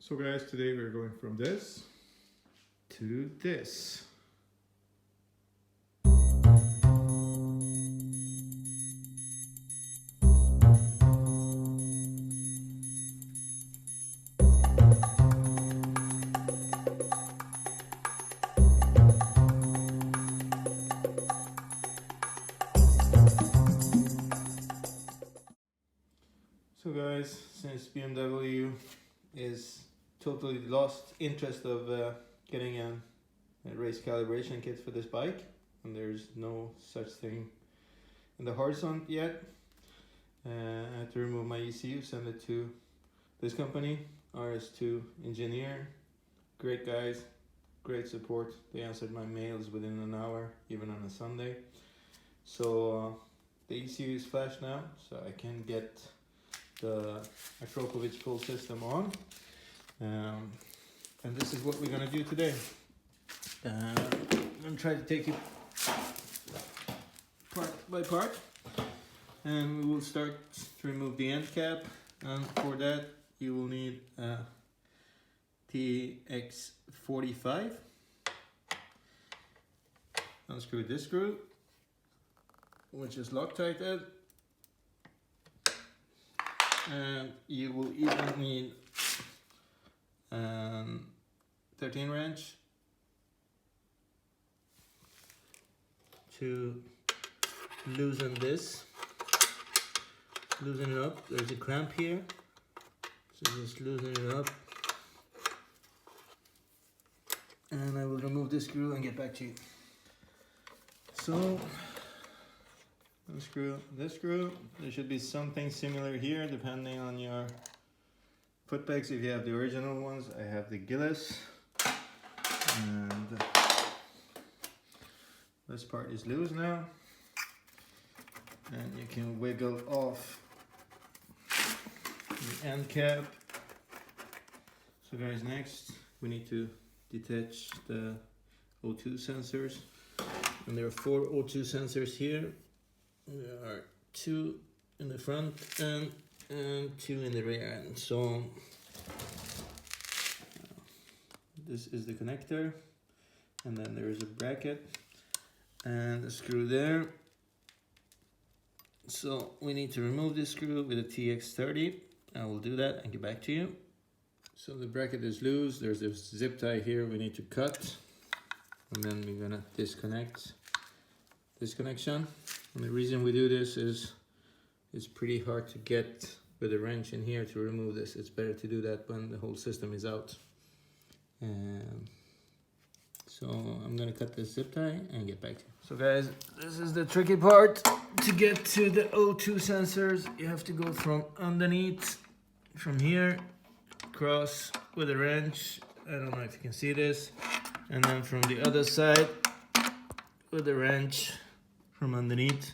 So guys, today we're going from this to this. So guys, since BMW is totally lost interest of getting a race calibration kit for this bike, and there's no such thing in the horizon yet, I had to remove my ECU, send it to this company, RS2 Engineer. Great guys, great support. They answered my mails within an hour, even on a Sunday. So the ECU is flashed now, so I can get the Akra Fullsystem on, and this is what we're gonna do today. I'm gonna try to take it part by part, and we will start to remove the end cap, and for that you will need a TX45. Unscrew this screw, which is Loctited. And you will even need 13 wrench to loosen this. Loosen it up. There's a clamp here, so just loosen it up. And I will remove this screw and get back to you. So unscrew this screw. There should be something similar here depending on your foot pegs. If you have the original ones, I have the Gillis, and this part is loose now, and you can wiggle off the end cap. So guys, next we need to detach the O2 sensors, and there are 4 O2 sensors here. There are 2 in the front and 2 in the rear end. So this is the connector, and then there is a bracket and a screw there. So we need to remove this screw with a TX30. I will do that and get back to you. So the bracket is loose. There's this zip tie here we need to cut, and then we're gonna disconnect this connection. And the reason we do this is it's pretty hard to get with a wrench in here to remove this. It's better to do that when the whole system is out. So I'm gonna cut this zip tie and get back to you. So guys, this is the tricky part. To get to the O2 sensors, you have to go from underneath, from here, across with a wrench. I don't know if you can see this. And then from the other side with a wrench from underneath,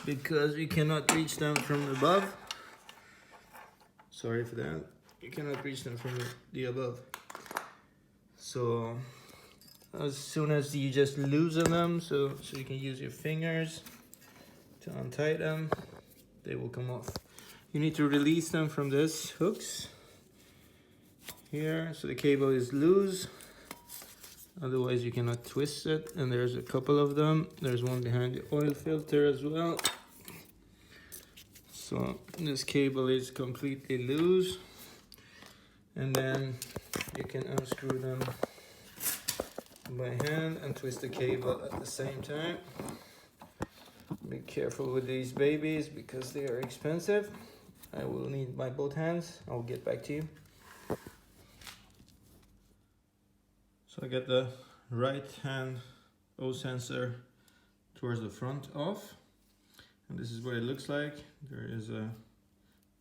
because you cannot reach them from above. Sorry for that. You cannot reach them from the above. So as soon as you just loosen them, so you can use your fingers to untie them, they will come off. You need to release them from this hooks here, so the cable is loose. Otherwise you cannot twist it, and there's a couple of them. There's one behind the oil filter as well. So this cable is completely loose, and then you can unscrew them by hand and twist the cable at the same time. Be careful with these babies because they are expensive. I will need my both hands. I'll get back to you. So I get the right hand O sensor towards the front off, and this is what it looks like. There is a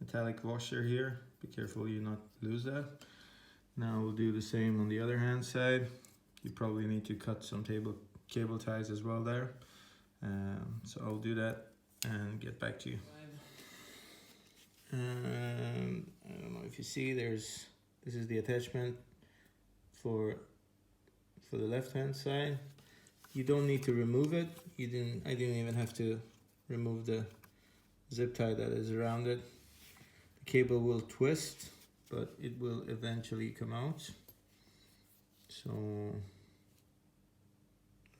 metallic washer here. Be careful you not lose that. Now we'll do the same on the other hand side. You probably need to cut some cable ties as well there. So I'll do that and get back to you. I don't know if you see, this is the attachment for the left hand side. You don't need to remove it. I didn't even have to remove the zip tie that is around it. The cable will twist but it will eventually come out. So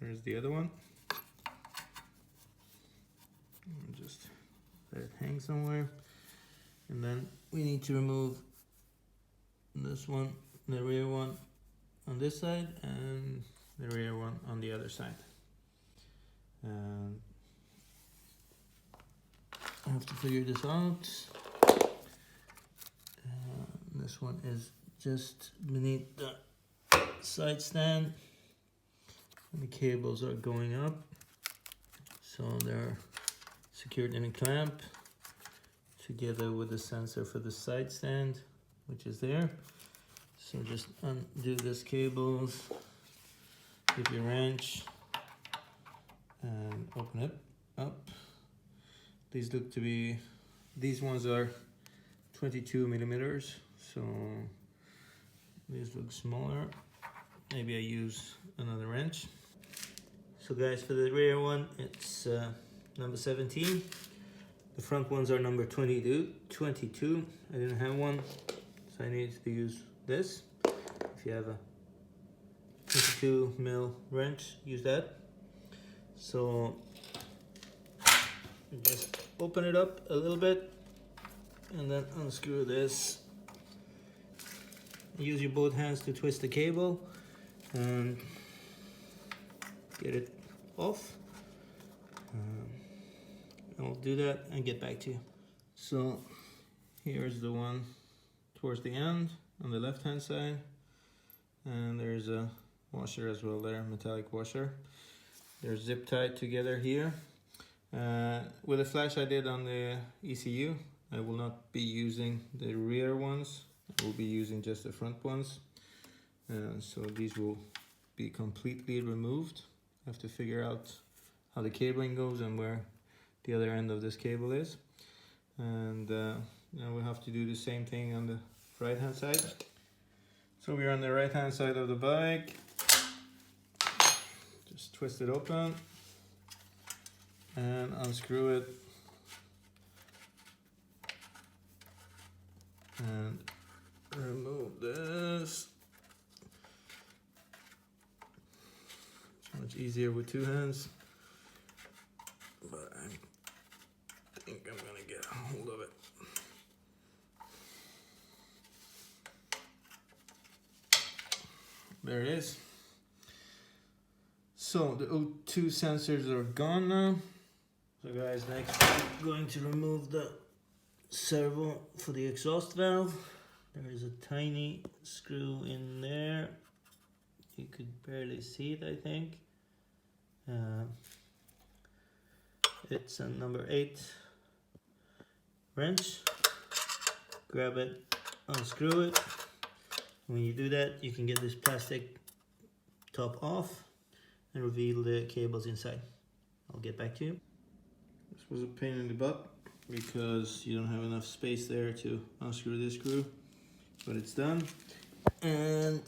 there's the other one. Just let it hang somewhere. And then we need to remove this one, the rear one on this side, and the rear one on the other side. And I have to figure this out. This one is just beneath the side stand, and the cables are going up, so they're secured in a clamp together with the sensor for the side stand, which is there. So just undo this cables, give your wrench, and open it up. These look to be, these ones are 22 millimeters, so these look smaller. Maybe I use another wrench. So guys, for the rear one, it's number 17. The front ones are number 22. I didn't have one, so I need to use this. If you have a 22 mil wrench, use that. So just open it up a little bit and then unscrew this. Use your both hands to twist the cable and get it off. I'll do that and get back to you. So here's the one towards the end on the left hand side, and there's a washer as well there, metallic washer. They're zip tied together here. With the flash I did on the ECU, I will not be using the rear ones. I will be using just the front ones. So these will be completely removed. I have to figure out how the cabling goes and where the other end of this cable is. And now we have to do the same thing on the right hand side. So we're on the right hand side of the bike. Just twist it open and unscrew it, and remove this. It's much easier with two hands, but I think I'm gonna get a hold of it. There it is. So the O2 sensors are gone now. So guys, next I'm going to remove the servo for the exhaust valve. There is a tiny screw in there. You could barely see it, I think. It's a number 8 wrench. Grab it, unscrew it. When you do that, you can get this plastic top off and reveal the cables inside. I'll get back to you. This was a pain in the butt because you don't have enough space there to unscrew this screw, but it's done. And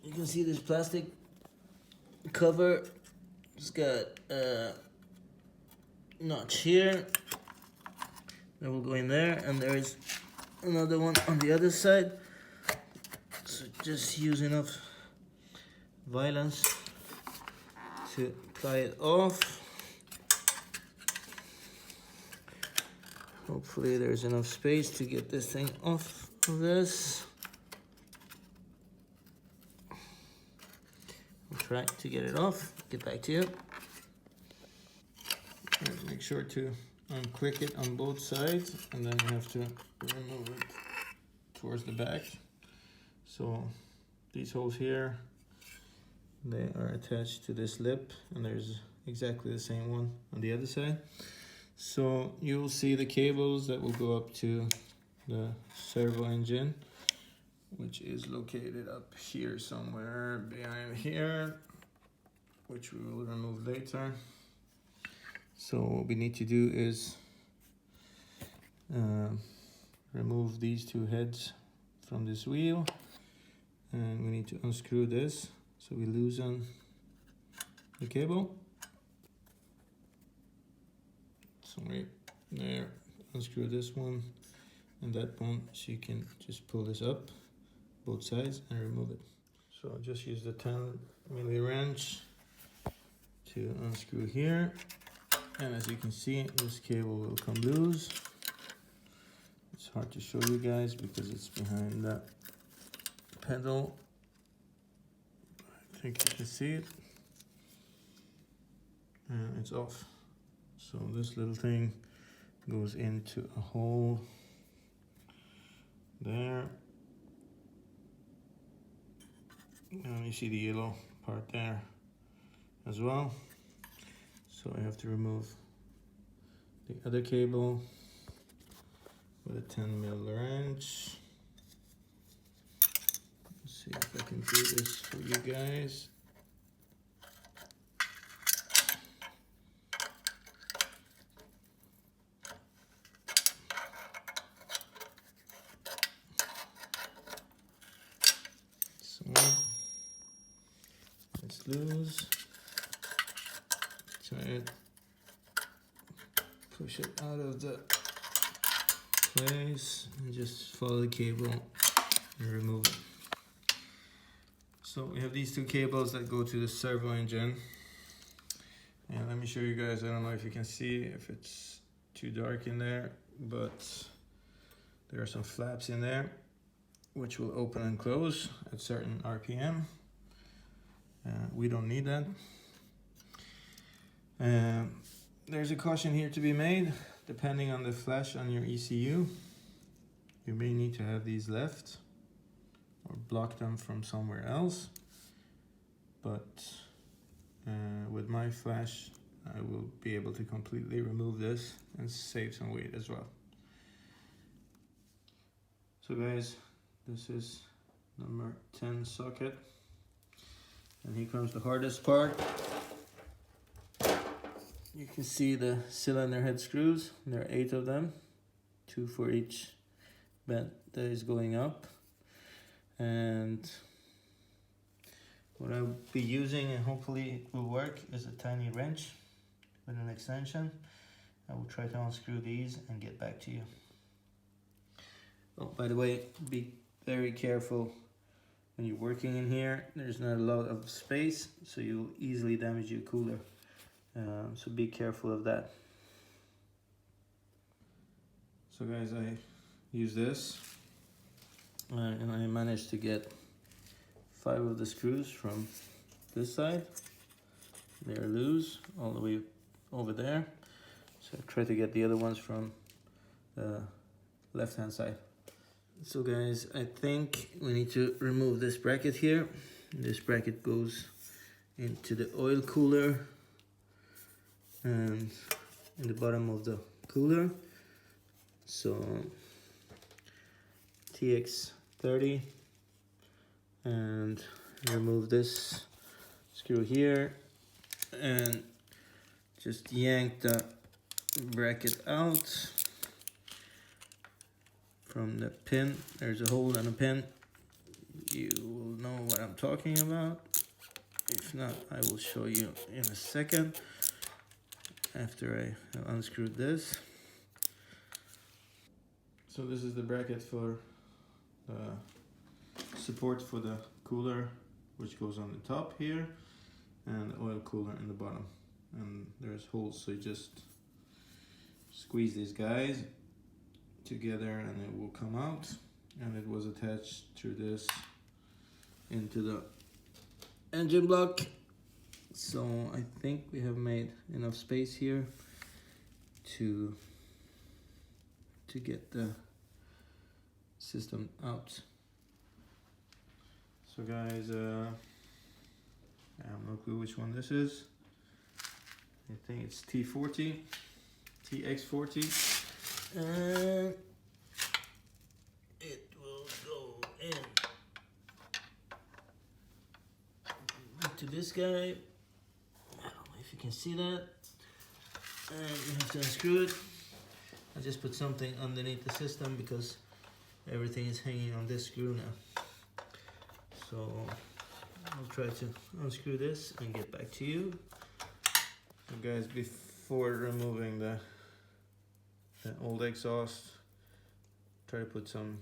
you can see this plastic cover. It's got a notch here that will go in there, and there's another one on the other side. So just use enough violence to pry it off. Hopefully there's enough space to get this thing off of this. I'll try to get it off, get back to you. And make sure to unclick it on both sides, and then you have to remove it towards the back. So these holes here, they are attached to this lip, and there's exactly the same one on the other side. So you'll see the cables that will go up to the servo engine, which is located up here somewhere behind here, which we will remove later. So what we need to do is remove these two heads from this wheel, and we need to unscrew this. So we loosen the cable. So right there, unscrew this one, and that one, so you can just pull this up both sides and remove it. So I'll just use the 10mm wrench to unscrew here, and as you can see, this cable will come loose. It's hard to show you guys because it's behind that pedal. I think you can see it, and it's off. So this little thing goes into a hole there, and you see the yellow part there as well. So I have to remove the other cable with a 10mm wrench. Let's see if I can do this for you guys. So it's loose. Try it. Push it out of the place and just follow the cable and remove it. So we have these two cables that go to the servo engine. And let me show you guys, I don't know if you can see, if it's too dark in there, but there are some flaps in there which will open and close at certain RPM. We don't need that. There's a caution here to be made. Depending on the flash on your ECU, you may need to have these left or block them from somewhere else. But with my flash, I will be able to completely remove this and save some weight as well. So guys, this is number 10 socket. And here comes the hardest part. You can see the cylinder head screws. There are 8 of them, 2 for each bend that is going up. And what I'll be using, and hopefully it will work, is a tiny wrench with an extension. I will try to unscrew these and get back to you. Oh, by the way, be very careful when you're working in here. There's not a lot of space, so you'll easily damage your cooler. So be careful of that. So guys, I use this and I managed to get 5 of the screws from this side. They're loose all the way over there. So I try to get the other ones from the left hand side. So guys, I think we need to remove this bracket here. This bracket goes into the oil cooler and in the bottom of the cooler. So TX30, and remove this screw here and just yank the bracket out from the pin. There's a hole in a pin. You will know what I'm talking about. If not, I will show you in a second after I have unscrewed this. So this is the bracket for the support for the cooler, which goes on the top here, and the oil cooler in the bottom. And there's holes, so you just squeeze these guys together and it will come out. And it was attached through this into the engine block. So I think we have made enough space here to get the system out. So guys, I have no clue which one this is. I think it's T40, TX40, and it will go into this guy. I don't know if you can see that. And you have to unscrew it. I just put something underneath the system because everything is hanging on this screw now. So I'll try to unscrew this and get back to you. So guys, before removing the old exhaust, try to put some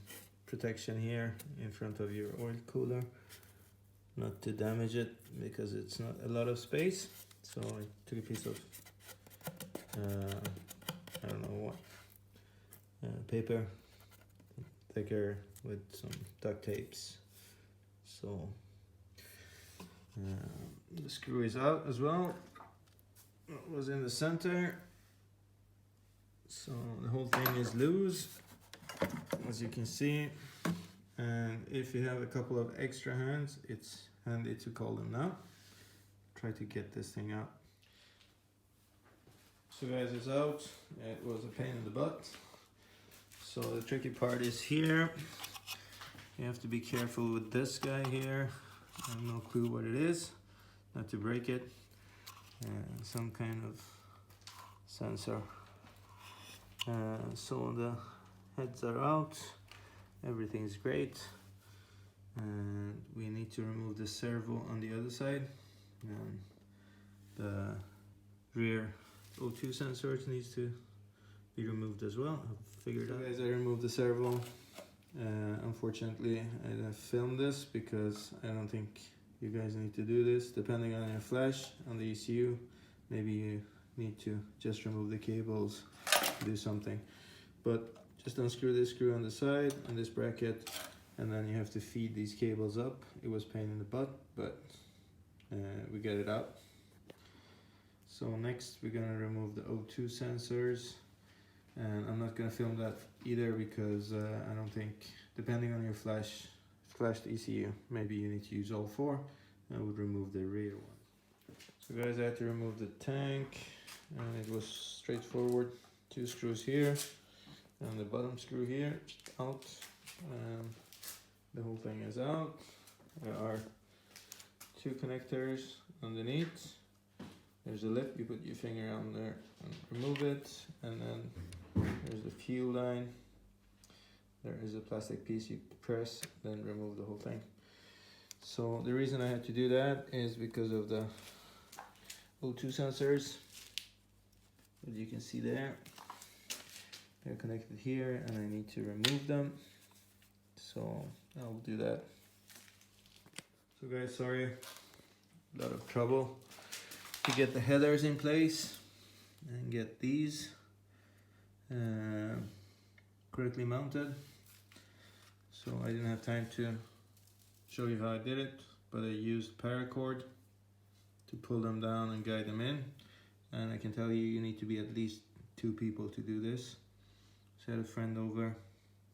protection here in front of your oil cooler, not to damage it because it's not a lot of space. So I took a piece of I don't know what paper, thicker, with some duct tapes. So the screw is out as well. It was in the center, so the whole thing is loose, as you can see. And if you have a couple of extra hands, it's handy to call them out. Try to get this thing out. So guys, it's out. It was a pain in the butt. So the tricky part is here. You have to be careful with this guy here. I have no clue what it is, not to break it. Some kind of sensor. So the heads are out, everything's great, and we need to remove the servo on the other side, and the rear O2 sensors needs to be removed as well. I've figured out. Guys, I removed the servo. Unfortunately, I didn't film this because I don't think you guys need to do this. Depending on your flash on the ECU, maybe you need to just remove the cables, do something. But just unscrew this screw on the side and this bracket, and then you have to feed these cables up. It was a pain in the butt, but we get it out. So next we're gonna remove the O2 sensors, and I'm not gonna film that either because I don't think, depending on your flashed ECU, maybe you need to use all four. I would remove the rear one. So guys, I had to remove the tank, and it was straightforward. 2 screws here, and the bottom screw here out, and the whole thing is out. There are 2 connectors underneath. There's a lip, you put your finger on there and remove it, and then there's the fuel line. There is a plastic piece you press, then remove the whole thing. So the reason I had to do that is because of the O2 sensors that you can see there. They're connected here, and I need to remove them. So I'll do that. So guys, sorry, a lot of trouble to get the headers in place and get these correctly mounted. So I didn't have time to show you how I did it, but I used paracord to pull them down and guide them in. And I can tell you, you need to be at least 2 people to do this. So I had a friend over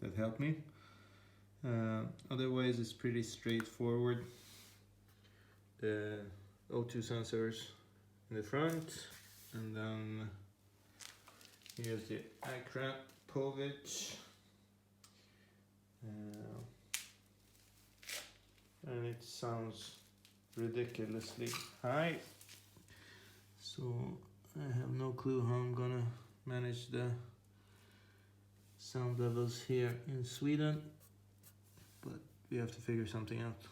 that helped me. Otherwise it's pretty straightforward. The O2 sensors in the front, and then here's the Akra Povich, and it sounds ridiculously high, so I have no clue how I'm gonna manage the sound levels here in Sweden, but we have to figure something out.